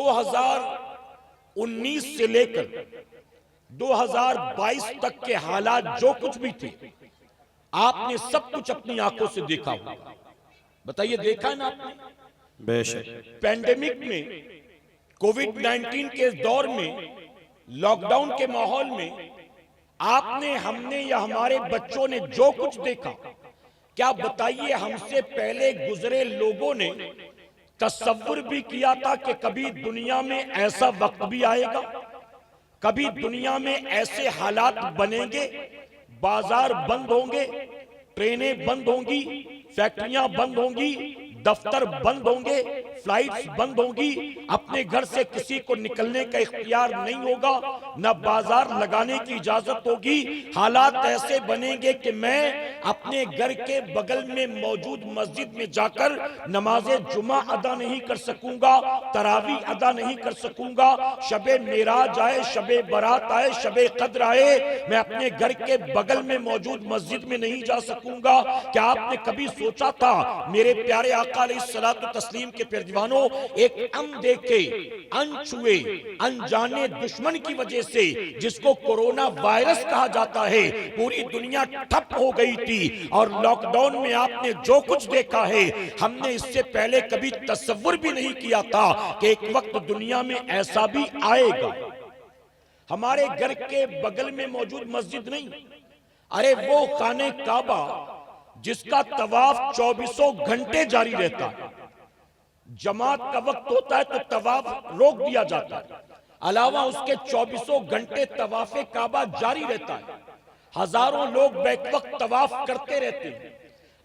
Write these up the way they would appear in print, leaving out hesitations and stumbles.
2019 से लेकर 2022 तक के हालात जो कुछ भी थे, आपने सब कुछ अपनी आंखों से देखा होगा। बताइए, देखा है ना आपने? बेशक। पैंडेमिक में, कोविड-19 के दौर में, लॉकडाउन के माहौल में आपने, हमने या हमारे बच्चों ने जो कुछ देखा, क्या बताइए हमसे पहले गुजरे लोगों ने तसव्वुर भी किया था कि कभी दुनिया में ऐसा वक्त भी आएगा, कभी दुनिया में ऐसे हालात बनेंगे, बाजार बंद होंगे, ट्रेनें बंद होंगी, फैक्ट्रियां बंद होंगी, दफ्तर बंद होंगे, फ्लाइट्स बंद होंगी, अपने घर से किसी को निकलने का इख्तियार नहीं होगा, न बाजार लगाने की इजाजत होगी। हालात ऐसे बनेंगे कि मैं अपने घर के बगल में मौजूद मस्जिद में जाकर नमाज़े जुमा अदा नहीं कर सकूंगा, तरावी अदा नहीं कर सकूंगा, शबे मेराज आए, शबे बारात आए, शबे कद्र आए, मैं अपने घर के बगल में मौजूद मस्जिद में नहीं जा सकूंगा। क्या आपने कभी सोचा था मेरे प्यारे आका अलैहिस्सलातु तस्लीम के दीवानों, एक देखे, अनछुए, अनजाने दुश्मन की वजह से, जिसको कोरोना वायरस कहा जाता है, पूरी दुनिया ठप हो गई थी। और लॉकडाउन में आपने जो कुछ देखा है, हमने इससे पहले कभी तसव्वुर भी नहीं किया था कि एक वक्त दुनिया में ऐसा भी आएगा। हमारे घर के बगल में मौजूद मस्जिद नहीं, अरे वो खाने काबा जिसका तवाफ 24 घंटे जारी रहता है, जमात का वक्त होता है तो तवाफ रोक दिया जाता है, अलावा उसके 24 घंटे तवाफे काबा जारी रहता है, हजारों लोग बैक वक्त तवाफ करते रहते हैं।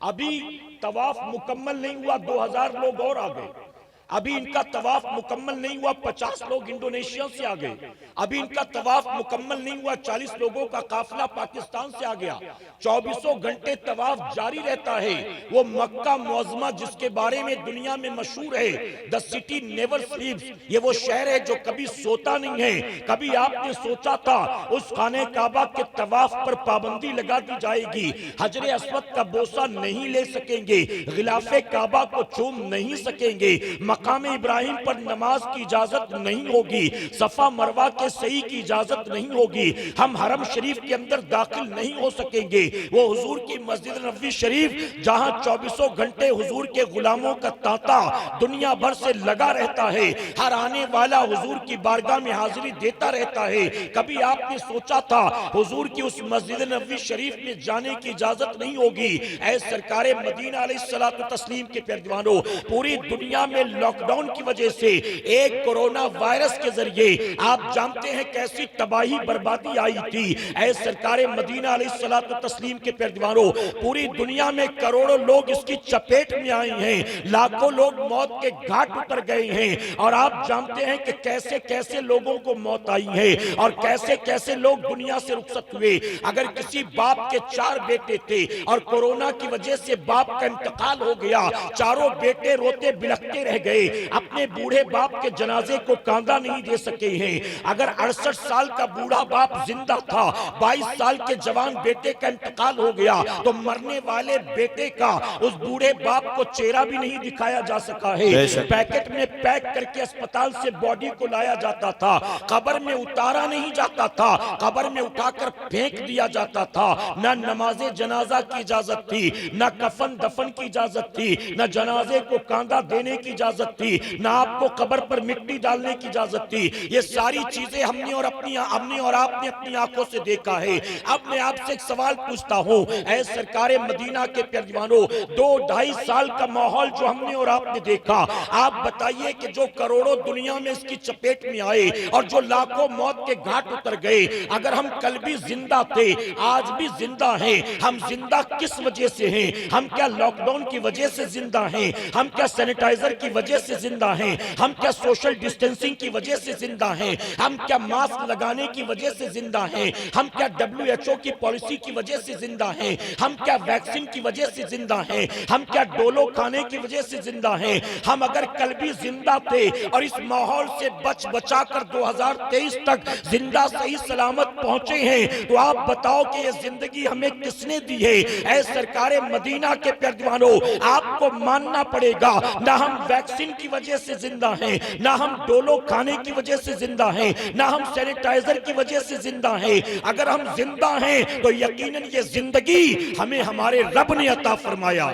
अभी तवाफ मुकम्मल नहीं हुआ, 2000 लोग और आ गए। अभी इनका तवाफ मुकम्मल नहीं हुआ, 50 लोग इंडोनेशिया से आ गए। अभी इनका तवाफ मुकम्मल नहीं हुआ, 40 लोगों का काफिला पाकिस्तान से आ गया। 24 घंटे तवाफ जारी रहता है। वो मक्का मुअज़्ज़मा जिसके बारे में दुनिया में मशहूर है, द सिटी नेवर स्लीप्स, ये वो शहर है जो कभी सोता नहीं है। कभी आपने सोचा था उस खाने काबा के तवाफ पर पाबंदी लगा दी जाएगी, हजरे अस्वद का बोसा नहीं ले सकेंगे, गिलाफे काबा को चूम नहीं सकेंगे, मकाम इब्राहिम पर नमाज की इजाजत नहीं होगी, सफा मरवा के सही की इजाजत नहीं होगी, हम हरम शरीफ के अंदर दाखिल नहीं हो सकेंगे। वो हुजूर की मस्जिद नबवी शरीफ जहां 24 घंटे हुजूर के गुलामों का तांता दुनिया भर से लगा रहता है, हर आने वाला हुजूर की बारगाह में हाजिरी देता रहता है। कभी आपने सोचा था हुजूर की उस मस्जिद नबवी शरीफ में जाने की इजाजत नहीं होगी? ऐ सरकारे मदीना अलैहिस्सलातु तस्लीम के प्यारे दीवानों, पूरी दुनिया में लॉकडाउन की वजह से, एक कोरोना वायरस के जरिए आप जानते हैं कैसी तबाही बर्बादी आई थी। ऐ सरकारे मदीना अलैहिस्सलातु तस्लीम के प्यारे दीवानों, पूरी दुनिया में करोड़ों लोग इसकी चपेट में आए हैं, लाखों लोग मौत के घाट उतर गए हैं। और आप जानते हैं कि कैसे कैसे लोगों को मौत आई है और कैसे कैसे लोग दुनिया से रुखसत हुए। अगर किसी बाप के 4 बेटे थे और कोरोना की वजह से बाप का इंतकाल हो गया, चारों बेटे रोते बिलखते रह गए, अपने बूढ़े बाप के जनाजे को कांधा नहीं दे सके हैं। अगर 68 साल का बूढ़ा बाप जिंदा था, 22 साल के जवान बेटे का इंतकाल हो गया, तो मरने वाले बेटे का उस बूढ़े बाप को चेहरा भी नहीं दिखाया जा सका है। पैकेट में पैक करके अस्पताल से बॉडी को लाया जाता था, कब्र में उतारा नहीं जाता था, कब्र में उठाकर फेंक दिया जाता था। न नमाजे जनाजा की इजाजत थी, न कफन दफन की इजाजत थी, न जनाजे को कांधा देने की इजाजत थी, ना आपको कब्र पर मिट्टी डालने की इजाजत थी। ये सारी चीजें हमने और आपने अपनी आंखों से देखा है। अब मैं आपसे एक सवाल पूछता हूं, ऐ सरकारे मदीना के प्यारे दीवानों, 2-2.5 साल का माहौल जो हमने और आपने देखा, आप बताइए कि जो करोड़ों दुनिया में इसकी चपेट में आए और जो लाखों मौत के घाट उतर गए, अगर हम कल भी जिंदा थे, आज भी जिंदा हैं, हम जिंदा किस वजह से हैं? हम क्या लॉकडाउन की वजह से जिंदा हैं? हम क्या सैनिटाइजर की वजह से जिंदा हैं? हम क्या सोशल डिस्टेंसिंग की वजह से जिंदा हैं? हम क्या मास्क लगाने की वजह से जिंदा हैं? हम क्या WHO की पॉलिसी की वजह से जिंदा हैं? हम क्या वैक्सीन की वजह से जिंदा हैं? हम क्या डोलो खाने की वजह से जिंदा हैं? हम अगर कल भी जिंदा थे और इस माहौल से बचा कर 2023 तक जिंदा सही सलामत पहुंचे हैं, तो आप बताओ कि ये जिंदगी हमें किसने दी है? ऐ सरकारे मदीना के प्यारे दीवानों, आपको मानना पड़ेगा, ना हम वैक्सीन वैक्सीन की वजह से जिंदा हैं, ना हम डोलो खाने की वजह से जिंदा हैं, ना हम सैनिटाइजर की वजह से जिंदा हैं। अगर हम जिंदा हैं तो यकीनन ये जिंदगी हमें हमारे रब ने अता फरमाया।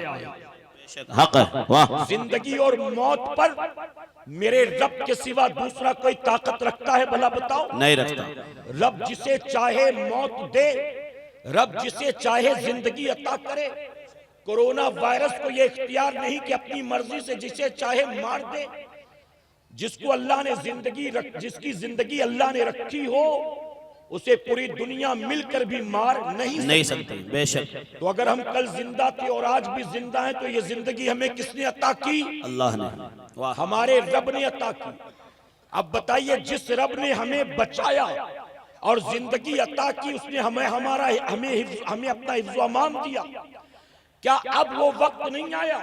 हक है, वाह। जिंदगी और मौत पर मेरे रब के सिवा दूसरा कोई ताकत रखता है भला बताओ? नहीं रखता। रब जिसे चाहे मौत दे, रब जिसे चाहे जिंदगी अता करे। कोरोना वायरस को यह इख्तियार नहीं कि अपनी मर्जी से जिसे चाहे मार दे। जिसको अल्लाह ने जिसकी जिंदगी अल्लाह ने रखी हो उसे पूरी दुनिया मिलकर भी मार नहीं सकती। बेशक। तो अगर हम कल जिंदा थे और आज भी जिंदा हैं तो ये जिंदगी हमें किसने अता की? अल्लाह ने, वाह। हमारे रब ने अता की। अब बताइए, जिस रब ने हमें बचाया और जिंदगी अता की, उसने हमें अपना हिफ्ज़ व अमान दिया। क्या अब वो वक्त नहीं आया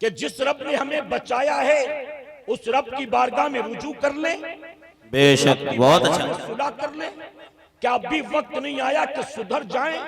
कि जिस रब ने हमें बचाया है उस रब की बारगाह में रुजू कर ले? बेशक, बहुत अच्छा। सुलह कर ले? क्या अभी वक्त नहीं आया कि सुधर जाएं?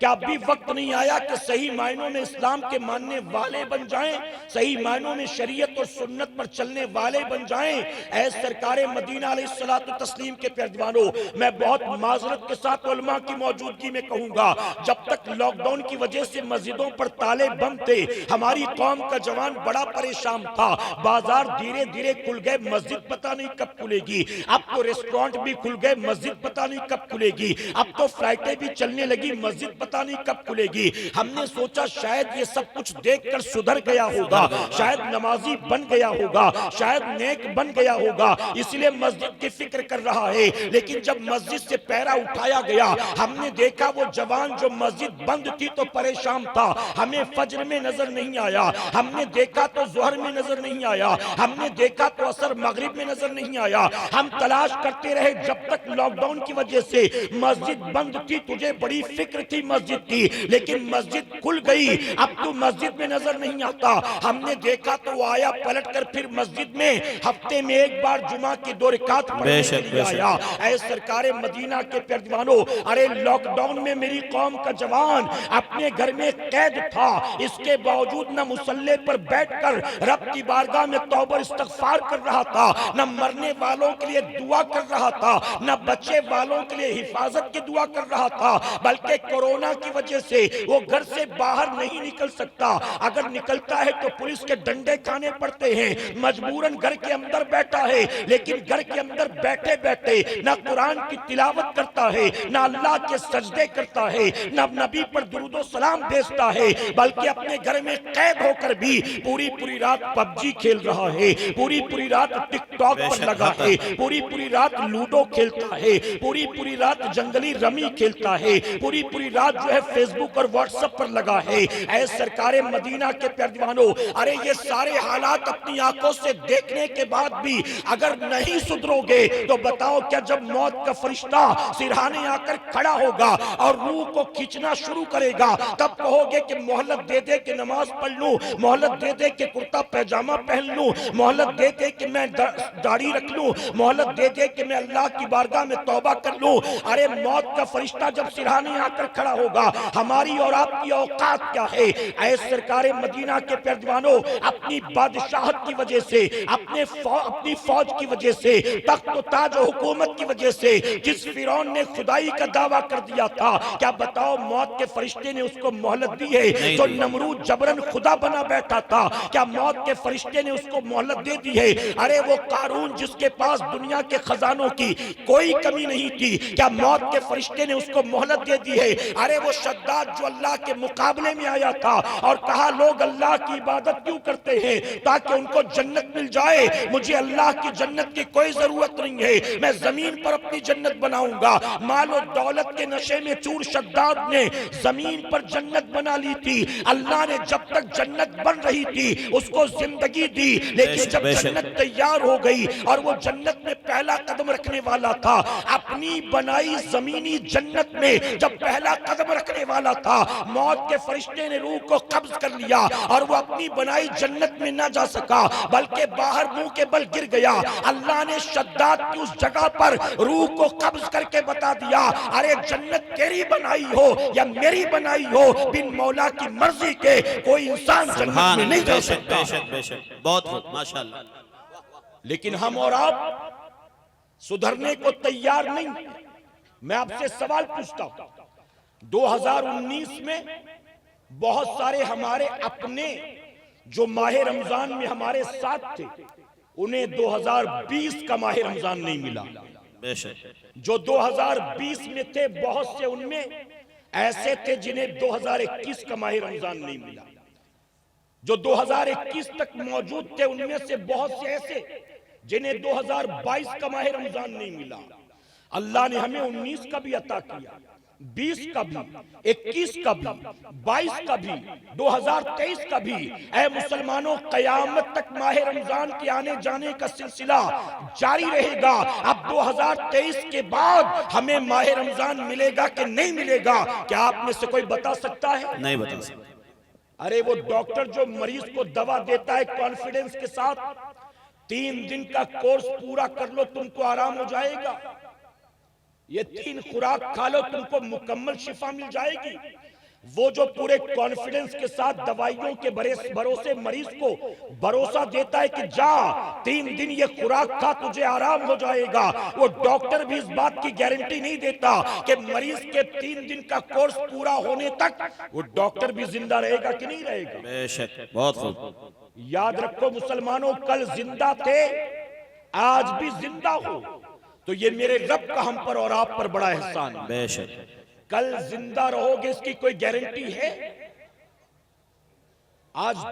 क्या अभी वक्त नहीं आया कि सही मायनों में इस्लाम के मानने वाले बन जाएं, सही मायनों में शरीयत और सुन्नत पर चलने वाले बन जाएं? ऐ सरकारे मदीना अलैहिस्सलातु तस्लीम के प्यारदीवानों, मैं बहुत माजरत के साथ उलमा की मौजूदगी में कहूंगा, जब तक लॉकडाउन की वजह से मस्जिदों पर ताले बंद थे, हमारी कौम का जवान बड़ा परेशान था। बाजार धीरे धीरे खुल गए, मस्जिद पता नहीं कब खुलेगी। अब तो रेस्टोरेंट भी खुल गए, मस्जिद पता नहीं कब खुलेगी। अब तो फ्लाइटें भी चलने लगी, मस्जिद पता नहीं कब खुलेगी। हमने सोचा शायद ये सब कुछ देखकर सुधर गया होगा, शायद नमाजी बन गया होगा, शायद नेक बन गया होगा, इसलिए मस्जिद की फिक्र कर रहा है। लेकिन जब मस्जिद से पैरा उठाया गया, हमने देखा वो जवान जो मस्जिद बंद थी तो परेशान था, हमें फज्र में नजर नहीं आया, हमने देखा तो जोहर में नजर नहीं आया, हमने देखा तो असर मगरिब में नजर नहीं आया। हम तलाश करते रहे जब तक लॉकडाउन की वजह से मस्जिद बंद थी। तुझे बड़ी फिक्र थी मस्जिद की, लेकिन मस्जिद खुल गई, अब तो मस्जिद में नजर नहीं आता। हमने देखा तो वो आया पलटकर फिर मस्जिद में हफ्ते में एक बार जुमा की 2 रकात पढ़ने के लिए आया। ऐ सरकारे मदीना के प्यारदीवानों, अरे लॉकडाउन में मेरी कौम का जवान अपने घर में कैद था, इसके बावजूद न मुसल्ले पर बैठकर रब की बारगाह में तौबा इस्तगफार कर रहा था, न मरने वालों के लिए दुआ कर रहा था, न बचे वालों के लिए हिफाजत की दुआ कर रहा था, बल्कि कोरोना की वजह से वो घर से बाहर नहीं निकल सकता। अगर निकलता है तो पुलिस के डंडे खाने पड़ते हैं, मजबूरन घर के अंदर बैठा है। लेकिन घर के अंदर बैठे बैठे ना कुरान की तिलावत करता है, ना अल्लाह के सजदे करता है, ना नबी पर दुरूदो सलाम भेजता है, बल्कि अपने घर में कैद होकर भी पूरी पूरी रात पबजी खेल रहा है, पूरी पूरी रात टिकटॉक पर लगा है, पूरी पूरी रात लूडो खेलता है, पूरी पूरी रात जंगली रमी खेलता है, पूरी पूरी रात जो है फेसबुक और व्हाट्सएप पर लगा है। ऐ सरकारे मदीना के प्यारदीवानों, अरे ये सारे हालात अपनी आंखों से देखने के बाद भी अगर नहीं सुधरोगे तो बताओ, क्या जब मौत का फरिश्ता सिरहाने आकर खड़ा होगा और रूह को खींचना शुरू करेगा तब कहोगे कि मोहलत दे दे कि नमाज पढ़ लूं, मोहलत दे दे कि कुर्ता पैजामा पहन लूं, मोहलत दे दे कि मैं दाढ़ी रख लूं, मोहलत दे दे कि मैं अल्लाह की बारगाह में तौबा कर लूं? अरे मौत का फरिश्ता जब सिरहाने आकर खड़ा होगा, हमारी और आपकी औकात क्या है? ऐ सरकारे मदीना के प्यारदीवानों, अपनी बादशाहत की वजह से, अपनी फौज की वजह से, तख्त व ताज और हुकूमत की वजह से जिस फिरौन ने खुदाई का दावा कर दिया था, क्या बताओ मौत के फरिश्ते ने उसको मोहलत दी है? जो नमरूद जबरन खुदा बना बैठा था, क्या मौत के फरिश्ते ने उसको मोहलत दे दी है? अरे वो कारून जिसके पास दुनिया के खजानों की कोई कमी नहीं थी, क्या मौत के फरिश्ते ने उसको मोहलत दे दी है? अरे वो शद्दाद जो अल्लाह के मुकाबले में आया था और कहा लोग अल्लाह की इबादत क्यों करते हैं? ताकि उनको जन्नत मिल जाए। मुझे अल्लाह की जन्नत की कोई जरूरत नहीं है, मैं जमीन पर अपनी जन्नत बनाऊंगा। माल और दौलत के नशे में चूर शद्दाद ने जमीन पर जन्नत बना ली थी। अल्लाह ने जब तक जन्नत बन रही थी उसको जिंदगी दी, लेकिन जब जन्नत तैयार हो गई और वो जन्नत में पहला कदम रखने वाला था, अपनी बनाई जमीनी जन्नत में जब पहला कदम कदम रखने वाला था, मौत के फरिश्ते ने रूह को कब्ज कर लिया और वो अपनी बनाई जन्नत में ना जा सका, बल्कि बाहर मुंह के बल गिर गया। अल्लाह ने शद्दाद की उस जगह पर रूह को कब्ज करके बता दिया, अरे जन्नत तेरी बनाई हो या मेरी बनाई हो, बिन मौला की मर्जी के कोई इंसान जन्नत में नहीं जा सकता। बेशक बेशक, बहुत खूब, माशाअल्लाह। लेकिन हम और आप सुधरने को तैयार नहीं। मैं आपसे सवाल पूछता हूं, 2019 में बहुत सारे हमारे अपने जो माह रमजान में हमारे साथ थे, उन्हें 2020 का माह रमजान नहीं मिला। बेशक, जो 2020 में थे, बहुत से उनमें ऐसे थे जिन्हें 2021 का माह रमजान नहीं मिला। जो 2021 तक मौजूद थे, उनमें से बहुत से ऐसे जिन्हें 2022 का माह रमजान नहीं मिला। अल्लाह ने हमें 19 का भी अता किया, 20 का भी, 21 का भी, 22 का भी, 2023 का भी। ऐ मुसलमानों, कयामत तक माह रमजान के आने जाने का सिलसिला जारी रहेगा। अब 2023 के बाद हमें माह रमजान मिलेगा कि नहीं मिलेगा, क्या आप में से कोई बता सकता है? नहीं बता सकते। अरे वो डॉक्टर जो मरीज को दवा देता है कॉन्फिडेंस के साथ, 3 दिन का कोर्स पूरा कर लो तुमको आराम हो जाएगा, ये 3 खुराक खा लो तुमको मुकम्मल शिफा मिल जाएगी। वो जो पूरे कॉन्फिडेंस के साथ दवाइयों के भरोसे मरीज को भरोसा देता है कि जा 3 दिन ये खुराक खा तुझे आराम हो जाएगा, वो डॉक्टर भी इस बात की गारंटी नहीं देता कि मरीज के 3 दिन का कोर्स पूरा होने तक वो डॉक्टर भी जिंदा रहेगा कि नहीं रहेगा। बेशक, बहुत खूब। याद रखो मुसलमानों, कल जिंदा थे, आज भी जिंदा हो, तो ये मेरे रब का हम पर और आप पर बड़ा एहसान है। बेशक, कल जिंदा रहोगे इसकी कोई गारंटी है? आज